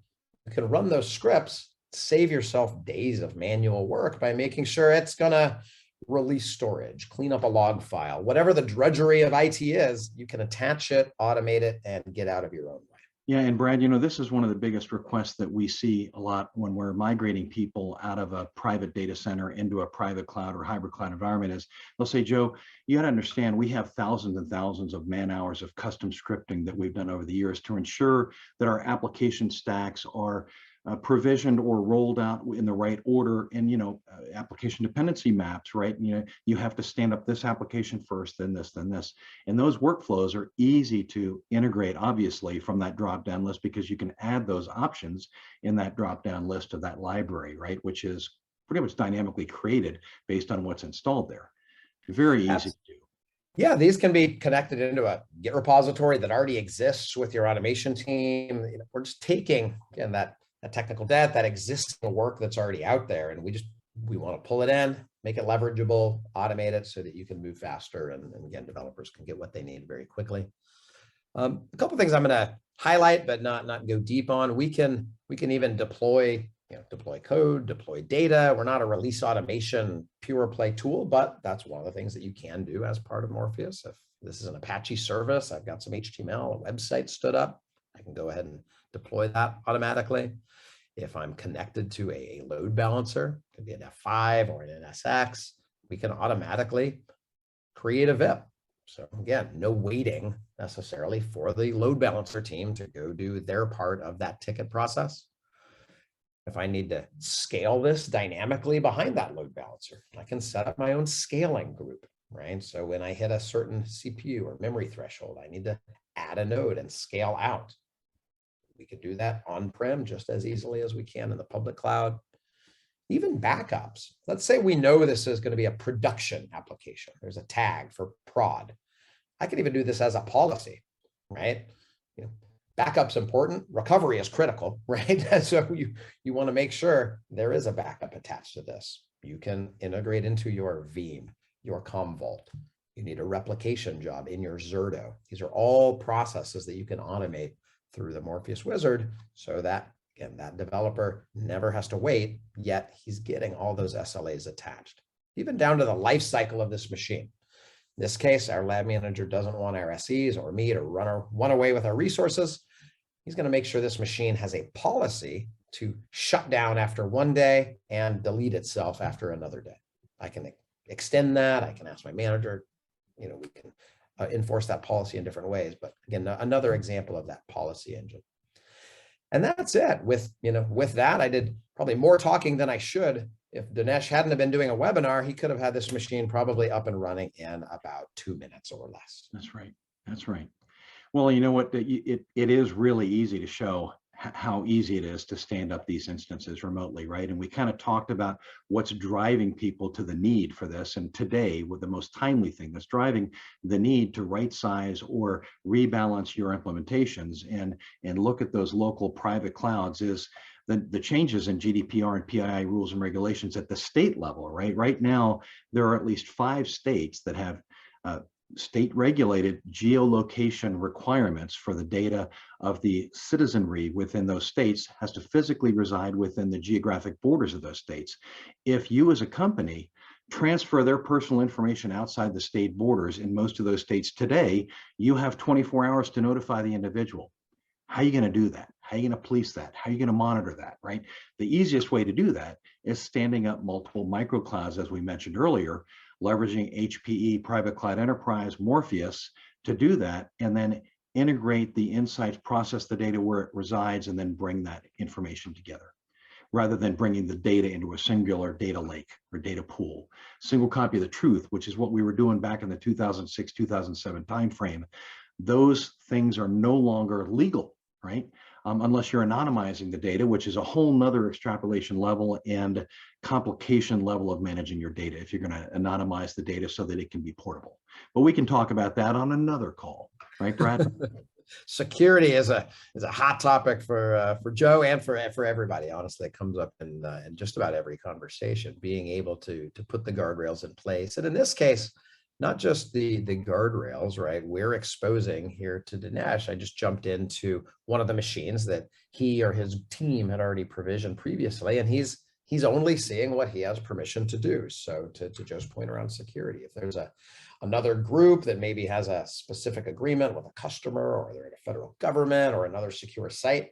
you can run those scripts, save yourself days of manual work by making sure it's going to release storage, clean up a log file, whatever the drudgery of IT is, you can attach it, automate it, and get out of your own way. Yeah, and Brad, this is one of the biggest requests that we see a lot when we're migrating people out of a private data center into a private cloud or hybrid cloud environment is they'll say, Joe, you got to understand, we have thousands and thousands of man hours of custom scripting that we've done over the years to ensure that our application stacks are provisioned or rolled out in the right order, and application dependency maps, right? You have to stand up this application first, then this, and those workflows are easy to integrate, obviously, from that drop-down list, because you can add those options in that drop-down list of that library, right? Which is pretty much dynamically created based on what's installed there. Very easy to do. Yeah, these can be connected into a Git repository that already exists with your automation team. We're just taking, again, that technical debt, that existing work that's already out there, and we want to pull it in, make it leverageable, automate it so that you can move faster, and again, developers can get what they need very quickly. A couple of things I'm going to highlight, but not go deep on. We can even deploy code, deploy data. We're not a release automation pure play tool, but that's one of the things that you can do as part of Morpheus. If this is an Apache service, I've got some HTML, a website stood up, I can go ahead and deploy that automatically. If I'm connected to a load balancer, it could be an F5 or an NSX, we can automatically create a VIP. So again, no waiting necessarily for the load balancer team to go do their part of that ticket process. If I need to scale this dynamically behind that load balancer, I can set up my own scaling group, right? So when I hit a certain CPU or memory threshold, I need to add a node and scale out. We could do that on-prem just as easily as we can in the public cloud. Even backups. Let's say we know this is going to be a production application. There's a tag for prod. I can even do this as a policy, right? Backup's important. Recovery is critical, right? So you want to make sure there is a backup attached to this. You can integrate into your Veeam, your Commvault. You need a replication job in your Zerto. These are all processes that you can automate through the Morpheus wizard, so that, again, that developer never has to wait, yet he's getting all those SLAs attached, even down to the life cycle of this machine. In this case, our lab manager doesn't want our SEs or me to run away with our resources. He's going to make sure this machine has a policy to shut down after one day and delete itself after another day. I can extend that. I can ask my manager, we can enforce that policy in different ways. But again, another example of that policy engine. And that's it. With that, I did probably more talking than I should. If Dinesh hadn't have been doing a webinar, he could have had this machine probably up and running in about 2 minutes or less. That's right. That's right. Well, you know what? It is really easy to show how easy it is to stand up these instances remotely, right? And we kind of talked about what's driving people to the need for this. And today, with the most timely thing that's driving the need to right size or rebalance your implementations and look at those local private clouds is the changes in GDPR and PII rules and regulations at the state level, right? Right now, there are at least 5 states that have state-regulated geolocation requirements for the data of the citizenry within those states has to physically reside within the geographic borders of those states. If you as a company transfer their personal information outside the state borders in most of those states today, you have 24 hours to notify the individual. How are you going to do that? How are you going to police that? How are you going to monitor that, right? The easiest way to do that is standing up multiple microclouds, as we mentioned earlier, leveraging HPE Private Cloud Enterprise, Morpheus to do that, and then integrate the insights, process the data where it resides, and then bring that information together, rather than bringing the data into a singular data lake or data pool. Single copy of the truth, which is what we were doing back in the 2006, 2007 timeframe. Those things are no longer legal, right? Unless you're anonymizing the data, which is a whole nother extrapolation level and complication level of managing your data if you're going to anonymize the data so that it can be portable. But we can talk about that on another call, right, Brad? Security is a hot topic for Joe and for everybody. Honestly, it comes up in just about every conversation. Being able to put the guardrails in place, and in this case, not just the guardrails, right? We're exposing here to Dinesh. I just jumped into one of the machines that he or his team had already provisioned previously, and he's only seeing what he has permission to do. So to Joe's point around security, if there's another group that maybe has a specific agreement with a customer, or they're in a federal government or another secure site,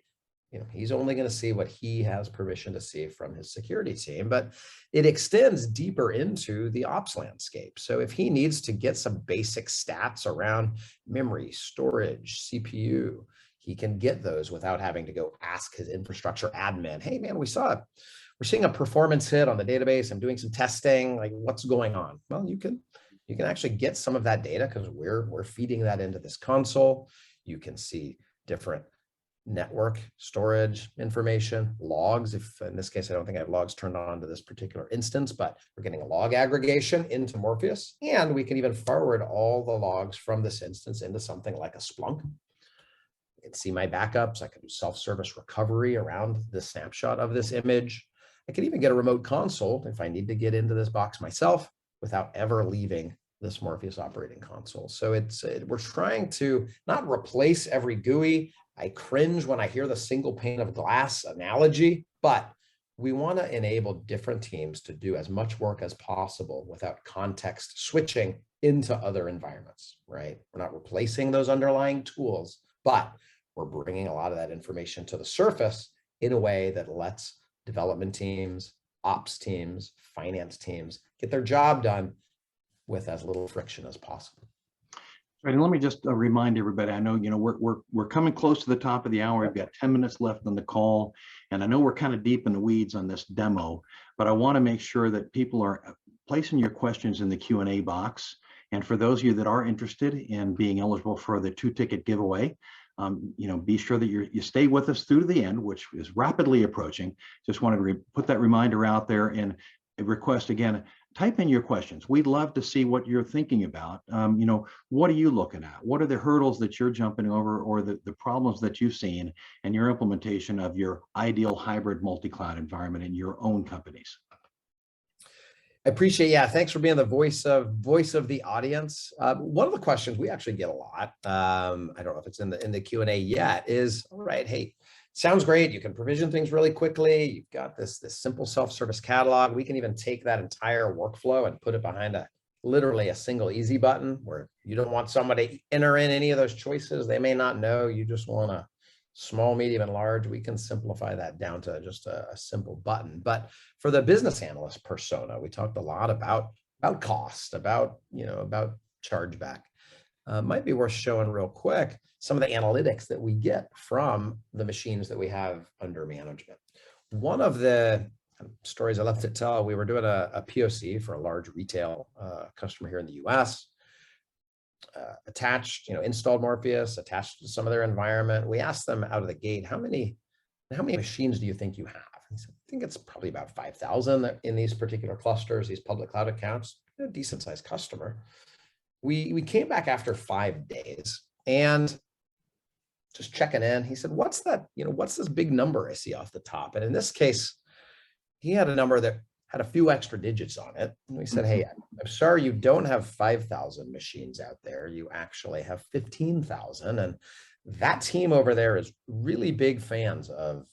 he's only going to see what he has permission to see from his security team. But it extends deeper into the ops landscape. So if he needs to get some basic stats around memory, storage, CPU, he can get those without having to go ask his infrastructure admin, hey man, we're seeing a performance hit on the database. I'm doing some testing, like what's going on? Well, you can actually get some of that data because we're feeding that into this console. You can see different network storage information, logs. If in this case, I don't think I have logs turned on to this particular instance, but we're getting a log aggregation into Morpheus, and we can even forward all the logs from this instance into something like a Splunk. I can see my backups. I can do self-service recovery around the snapshot of this image. I can even get a remote console if I need to get into this box myself without ever leaving this Morpheus operating console. So we're trying to not replace every GUI. I cringe when I hear the single pane of glass analogy, but we want to enable different teams to do as much work as possible without context switching into other environments, right? We're not replacing those underlying tools, but we're bringing a lot of that information to the surface in a way that lets development teams, ops teams, finance teams get their job done with as little friction as possible. Right, and let me just remind everybody, I know, we're coming close to the top of the hour. We've got 10 minutes left on the call, and I know we're kind of deep in the weeds on this demo, but I want to make sure that people are placing your questions in the Q&A box. And for those of you that are interested in being eligible for the 2-ticket giveaway, be sure that you stay with us through to the end, which is rapidly approaching. Just wanted to put that reminder out there and request again, type in your questions. We'd love to see what you're thinking about. What are you looking at? What are the hurdles that you're jumping over, or the problems that you've seen in your implementation of your ideal hybrid multi-cloud environment in your own companies? I appreciate, thanks for being the voice of the audience. One of the questions we actually get a lot, I don't know if it's in the Q&A yet, is, all right, hey, sounds great. You can provision things really quickly. You've got this simple self-service catalog. We can even take that entire workflow and put it behind a literally a single easy button where you don't want somebody to enter in any of those choices. They may not know. You just want a small, medium, and large. We can simplify that down to just a simple button. But for the business analyst persona, we talked a lot about cost, about chargeback. Might be worth showing real quick some of the analytics that we get from the machines that we have under management. One of the stories I love to tell, we were doing a POC for a large retail customer here in the US. Attached, installed Morpheus, attached to some of their environment. We asked them out of the gate, how many machines do you think you have? He said, I think it's probably about 5,000 in these particular clusters, these public cloud accounts, a decent sized customer. We came back after 5 days and just checking in. He said, what's that, what's this big number I see off the top? And in this case, he had a number that had a few extra digits on it. And we said, hey, I'm sorry, you don't have 5,000 machines out there. You actually have 15,000. And that team over there is really big fans of,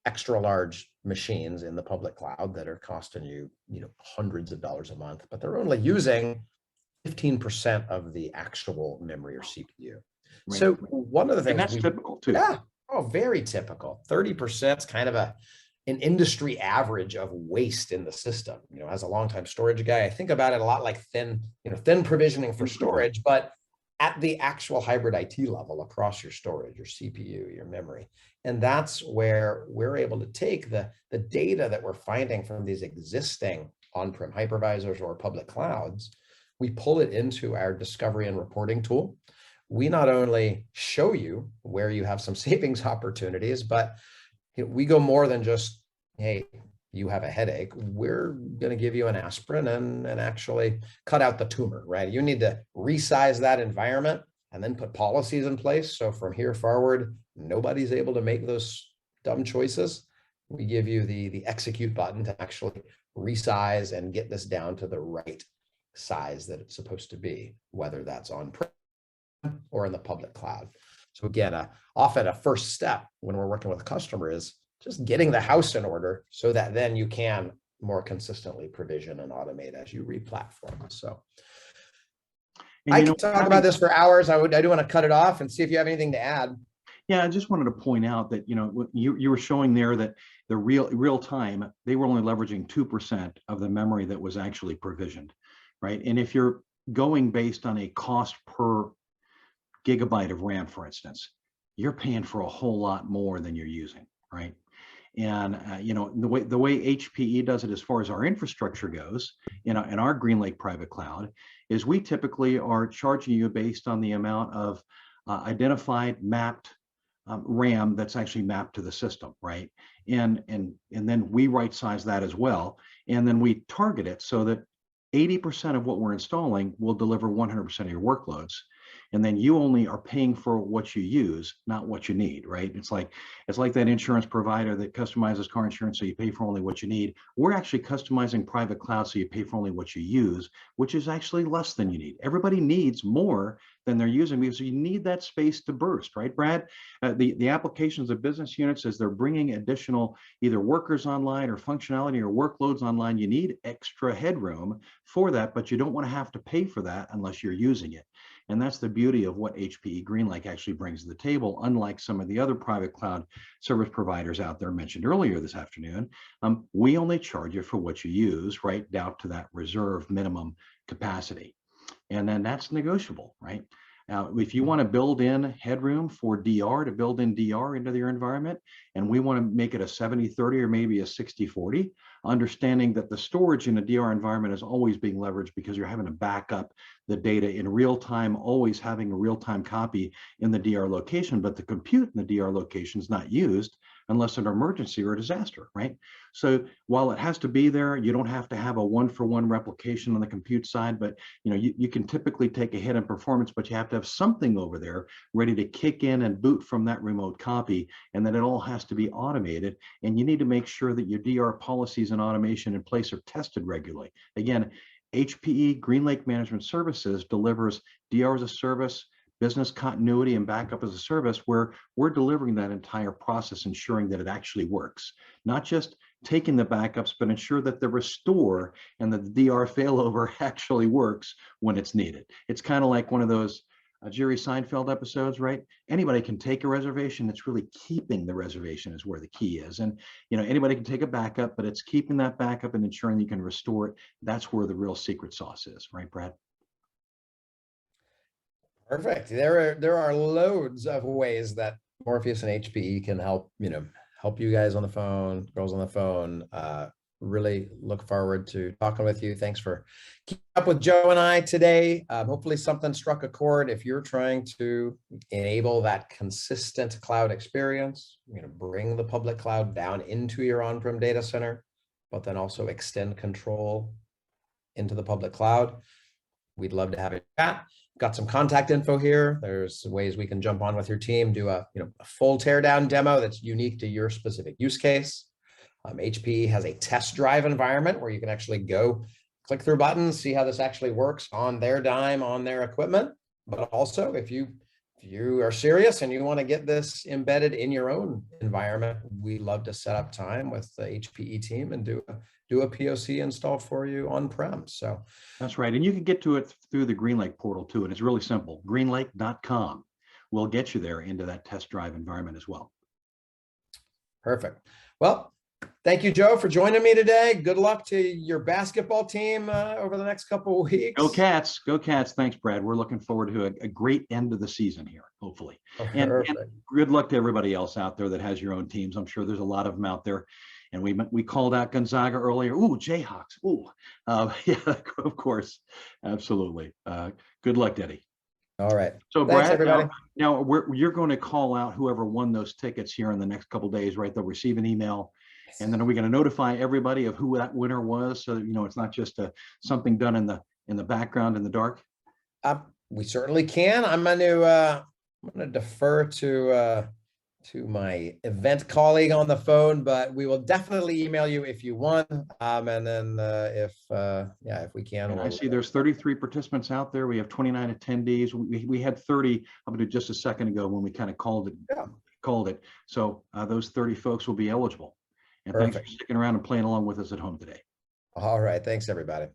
extra large machines in the public cloud that are costing you, hundreds of dollars a month, but they're only using 15% of the actual memory or CPU. Right. So one of the things that's typical too. Yeah. Oh, very typical. 30% is kind of an industry average of waste in the system. As a longtime storage guy, I think about it a lot like thin provisioning for storage, but at the actual hybrid IT level across your storage, your CPU, your memory. And that's where we're able to take the data that we're finding from these existing on-prem hypervisors or public clouds. We pull it into our discovery and reporting tool. We not only show you where you have some savings opportunities, but we go more than just, hey, you have a headache. We're going to give you an aspirin and actually cut out the tumor, right? You need to resize that environment and then put policies in place. So from here forward, nobody's able to make those dumb choices. We give you the execute button to actually resize and get this down to the right size that it's supposed to be, whether that's on-prem or in the public cloud. So again, often a first step when we're working with a customer is just getting the house in order so that then you can more consistently provision and automate as you re-platform. So I can talk about this for hours. I do want to cut it off and see if you have anything to add. Yeah, I just wanted to point out that, you were showing there that the real time, they were only leveraging 2% of the memory that was actually provisioned, right? And if you're going based on a cost per gigabyte of RAM, for instance, you're paying for a whole lot more than you're using, right? And the way HPE does it as far as our infrastructure goes, in our GreenLake private cloud, is we typically are charging you based on the amount of identified mapped RAM that's actually mapped to the system, right? And then we right size that as well, and then we target it so that 80% of what we're installing will deliver 100% of your workloads. And then you only are paying for what you use, not what you need, right? It's like that insurance provider that customizes car insurance so you pay for only what you need. We're actually customizing private cloud so you pay for only what you use, which is actually less than you need. Everybody needs more than they're using because you need that space to burst, right, Brad? The applications of business units, as they're bringing additional either workers online or functionality or workloads online, you need extra headroom for that, but you don't want to have to pay for that unless you're using it. And that's the beauty of what HPE GreenLake actually brings to the table, unlike some of the other private cloud service providers out there mentioned earlier this afternoon. We only charge you for what you use, right down to that reserve minimum capacity. And then that's negotiable, right? Now, if you want to build in headroom for DR, to build in DR into your environment, and we want to make it a 70-30 or maybe a 60-40, understanding that the storage in a DR environment is always being leveraged because you're having to back up the data in real time, always having a real-time copy in the DR location, but the compute in the DR location is not used unless an emergency or a disaster, right? So while it has to be there, you don't have to have a one-for-one replication on the compute side, but you can typically take a hit in performance, but you have to have something over there ready to kick in and boot from that remote copy, and then it all has to be automated, and you need to make sure that your DR policies and automation in place are tested regularly. Again, HPE GreenLake Management Services delivers DR as a service, business continuity, and backup as a service, where we're delivering that entire process, ensuring that it actually works. Not just taking the backups, but ensure that the restore and the DR failover actually works when it's needed. It's kind of like one of those Jerry Seinfeld episodes, right? Anybody can take a reservation. It's really keeping the reservation is where the key is. And anybody can take a backup, but it's keeping that backup and ensuring you can restore it. That's where the real secret sauce is, right, Brad? Perfect. There are loads of ways that Morpheus and HPE can help, help you guys on the phone, girls on the phone. Really look forward to talking with you. Thanks for keeping up with Joe and I today. Hopefully something struck a chord. If you're trying to enable that consistent cloud experience, bring the public cloud down into your on-prem data center, but then also extend control into the public cloud, we'd love to have a chat. Got some contact info here. There's ways we can jump on with your team, do a full teardown demo that's unique to your specific use case. HPE has a test drive environment where you can actually go click through buttons, see how this actually works on their dime, on their equipment. But also, if you are serious and you want to get this embedded in your own environment, we love to set up time with the HPE team and do a POC install for you on-prem. So that's right. And you can get to it through the GreenLake portal too. And it's really simple. greenlake.com will get you there into that test drive environment as well. Perfect. Well, thank you, Joe, for joining me today. Good luck to your basketball team over the next couple of weeks. Go Cats. Go Cats. Thanks, Brad. We're looking forward to a great end of the season here, hopefully. And good luck to everybody else out there that has your own teams. I'm sure there's a lot of them out there. And we called out Gonzaga earlier. Ooh, Jayhawks. Ooh, yeah, of course. Absolutely. Good luck, Eddie. All right. So thanks, Brad, everybody. now you're going to call out whoever won those tickets here in the next couple of days, right? They'll receive an email. And then are we going to notify everybody of who that winner was? So, it's not just something done in the background in the dark. We certainly can. I'm going to defer to my event colleague on the phone, but we will definitely email you if you won. And then if we can. And I see there's 33 participants out there. We have 29 attendees. We had 30 up to just a second ago when we kind of called it. So those 30 folks will be eligible. And Perfect. Thanks for sticking around and playing along with us at home today. All right. Thanks, everybody.